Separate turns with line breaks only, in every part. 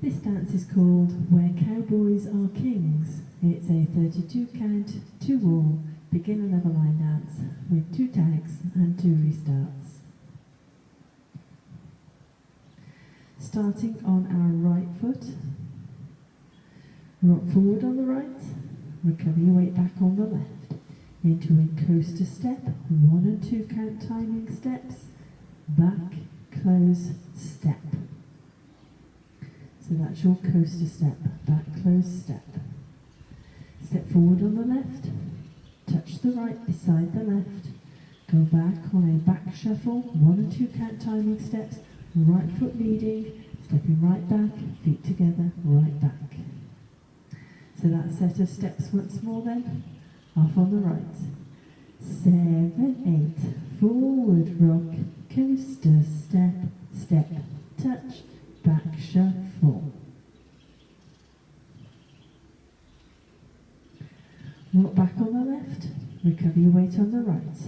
This dance is called Where Cowboys Are Kings. It's a 32 count, 2 wall, beginner level line dance with 2 tags and 2 restarts. Starting on our right foot, rock forward on the right, recover your weight back on the left, into a coaster step, 1 and 2 count timing steps, back, close, step. So that's your coaster step, back, close, step. Step forward on the left, touch the right beside the left, go back on a back shuffle, 1 and 2 count timing steps, right foot leading, stepping right back, feet together, right back. So that set of steps once more then, off on the right. 7, 8, forward rock, coaster step, step, touch, back shuffle. Rock back on the left, recover your weight on the right.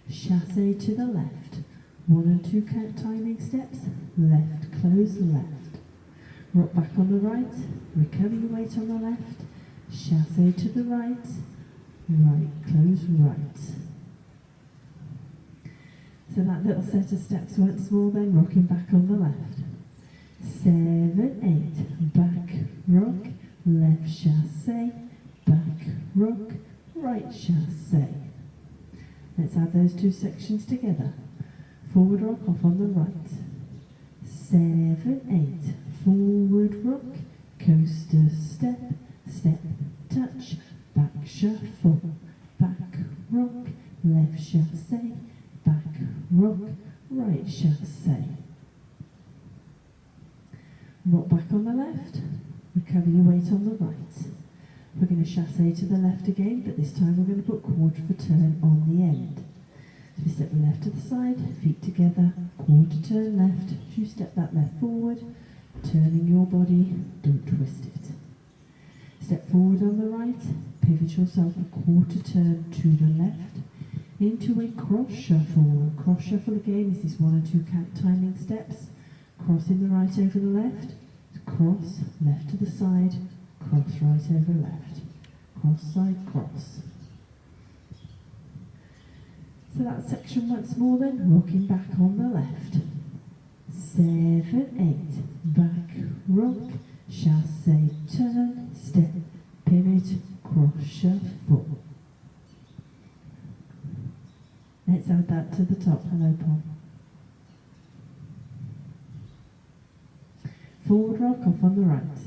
Chassé to the left, 1 and 2 count timing steps, left, close, left. Rock back on the right, recover your weight on the left, chassé to the right, right, close, right. So that little set of steps once more then, rocking back on the left. 7, 8, back, rock, left chassé, back, rock, right chassé. Let's add those 2 sections together. Forward rock off on the right. 7, 8, forward rock, coaster step, step, touch, back shuffle, back rock, left chassé, back rock, right chassé. Rock back on the left, recover your weight on the right. We're going to chassé to the left again, but this time we're going to put quarter of a turn on the end. So we step the left to the side, feet together, quarter turn left, you step that left forward, turning your body, don't twist it. Step forward on the right, pivot yourself a quarter turn to the left, into a cross shuffle. Cross shuffle again is this 1 and 2 count timing steps, crossing the right over the left, cross, left to the side, cross right over left, cross side, cross. So that section once more then, rocking back on the left. 7, 8, back, rock, chassé, turn, step, pivot, cross, shuffle. Let's add that to the top. Hello, Paul. Forward rock off on the right.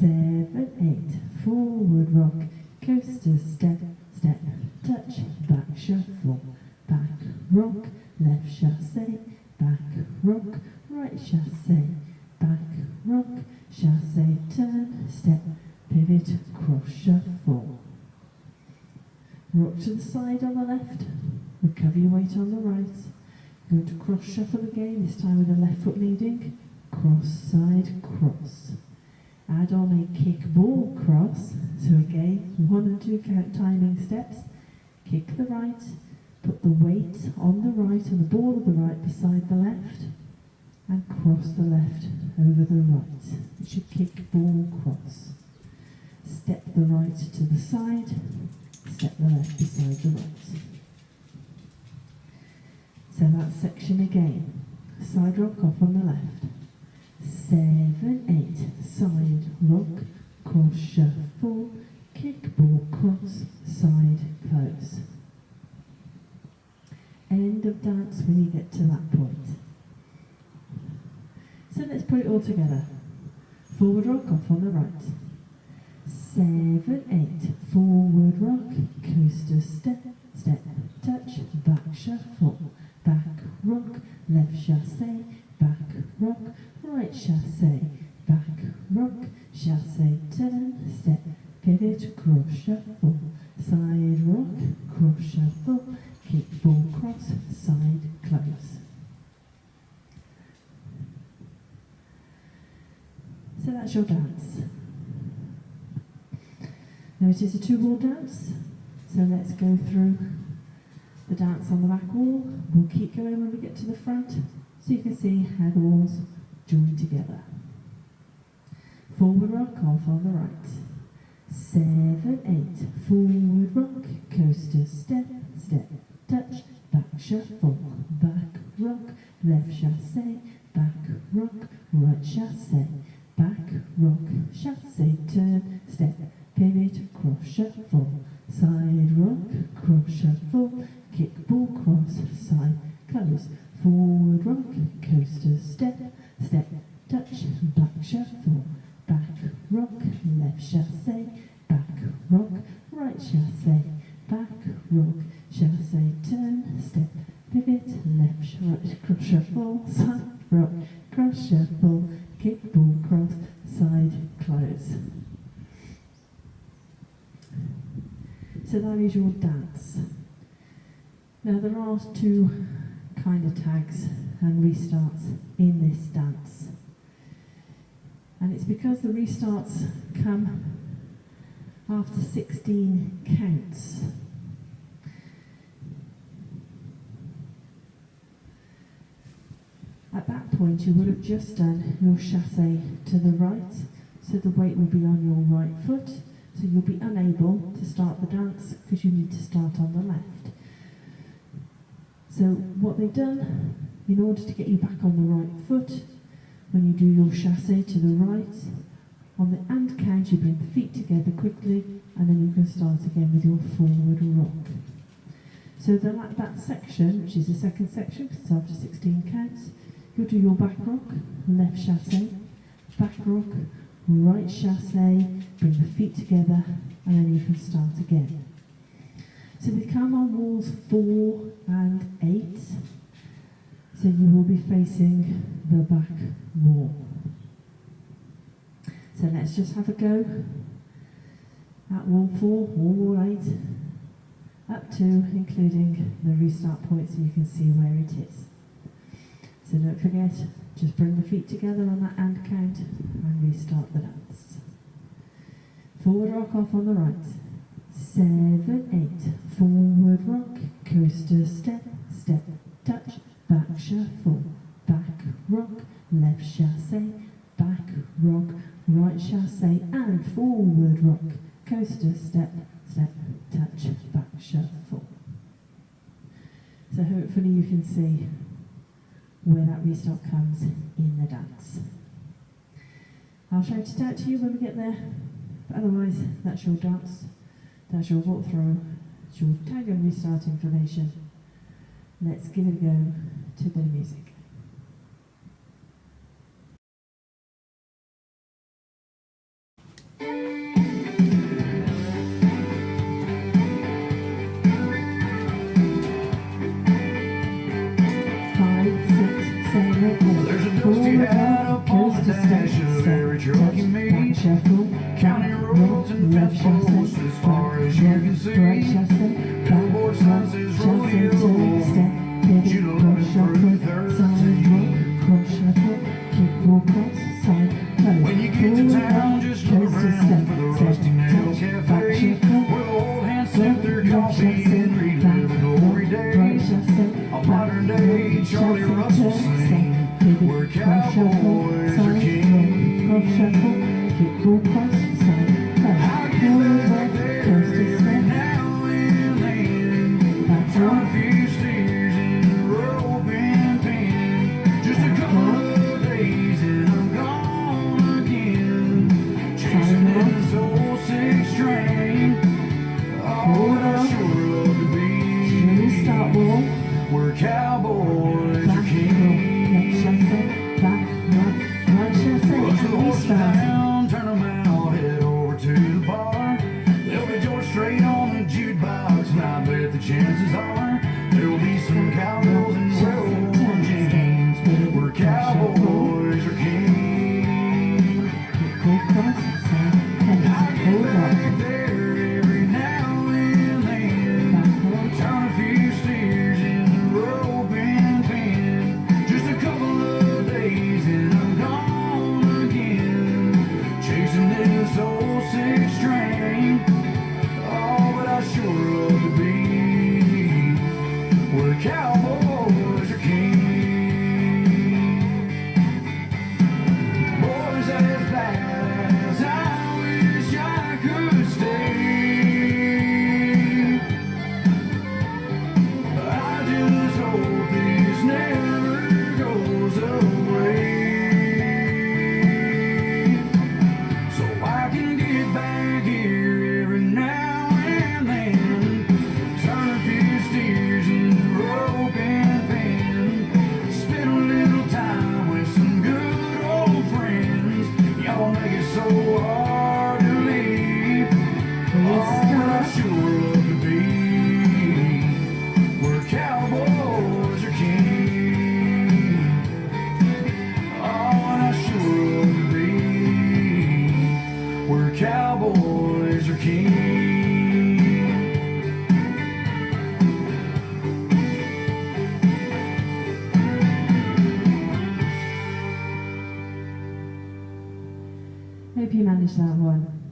7, 8, forward rock, coaster step, step, touch, back shuffle, back rock, left chassé, back rock, right chassé, back rock, chassé, turn, step, pivot, cross shuffle. Rock to the side on the left, recover your weight on the right, go to cross shuffle again, this time with the left foot leading, cross side, cross. Add on a kick ball cross, so again, 1 and 2 count timing steps, kick the right, put the weight on the right and the ball of the right beside the left, and cross the left over the right. It's your kick ball cross. Step the right to the side, step the left beside the right. So that section again, side rock off on the left. 7, 8, side rock, cross shuffle, kick ball cross, side close. End of dance when you get to that point. So let's put it all together. Forward rock off on the right. 7, 8, forward rock, coaster step, step, touch, back shuffle, back rock, left chassé, back rock, right chassé, back rock, chassé, turn, step, pivot, cross shuffle, side rock, cross shuffle, kick ball cross, side close. So that's your dance. Now it is a 2 wall dance, so let's go through the dance on the back wall. We'll keep going when we get to the front, so you can see how the walls join together. forward rock off on the right. 7, 8, forward rock, coaster, step, step, touch, back shuffle, back rock, left chassé, back rock, right chassé, back rock, chassé, turn, step, pivot, cross shuffle, side rock, cross shuffle, kick ball cross, side close, forward rock, coaster, step, step, touch, back shuffle, back rock, left chassé, back rock, right chassé, back rock, chassé, turn, step, pivot, left, right, cross shuffle, side rock, cross shuffle, kick ball cross, side close. So that is your dance. Now there are two kind of tags and restarts in this dance. And it's because the restarts come after 16 counts. At that point you will have just done your chassé to the right, so the weight will be on your right foot, so you'll be unable to start the dance because you need to start on the left. So what they've done, in order to get you back on the right foot, when you do your chassé to the right, on the and count you bring the feet together quickly and then you can start again with your forward rock. So that section, which is the second section, because it's after 16 counts, you'll do your back rock, left chassé, back rock, right chassé, bring the feet together and then you can start again. So we come on walls 4 and 8, so you will be facing the back wall. So let's just have a go at wall 4, wall 8, up to including the restart point so you can see where it is. So don't forget, just bring the feet together on that and count and restart the dance. Forward rock off on the right. 7, 8, forward rock, coaster, step, step, touch, back shuffle, back rock, left chassé, back rock, right chassé, and forward rock, coaster, step, step, touch, back shuffle. So hopefully you can see where that restart comes in the dance. I'll shout it out to you when we get there, but otherwise that's your dance, that's your walk through, it's your tag and restart information. Let's give it a go to the music.
There's a dusty hat up on the dash of every truck you meet, counting roads and fence posts as far as you can see. Billboard sign says rodeo road, you love it for the 13. When you get to town, just look around for the Rusty Nail Cafe, where the old hands sip their coffee and relive the glory days. A modern day Charlie Russell sing, where cowboys are kings. I'll get back there now and then, turn a few steers in the rope and pin. Just a couple of days and I'm gone again, chasing this old 6 train. Oh, and I sure love to be where cowboys are kings. Rush the horses down, turn them out, head over to the bar.
Hope you managed that one.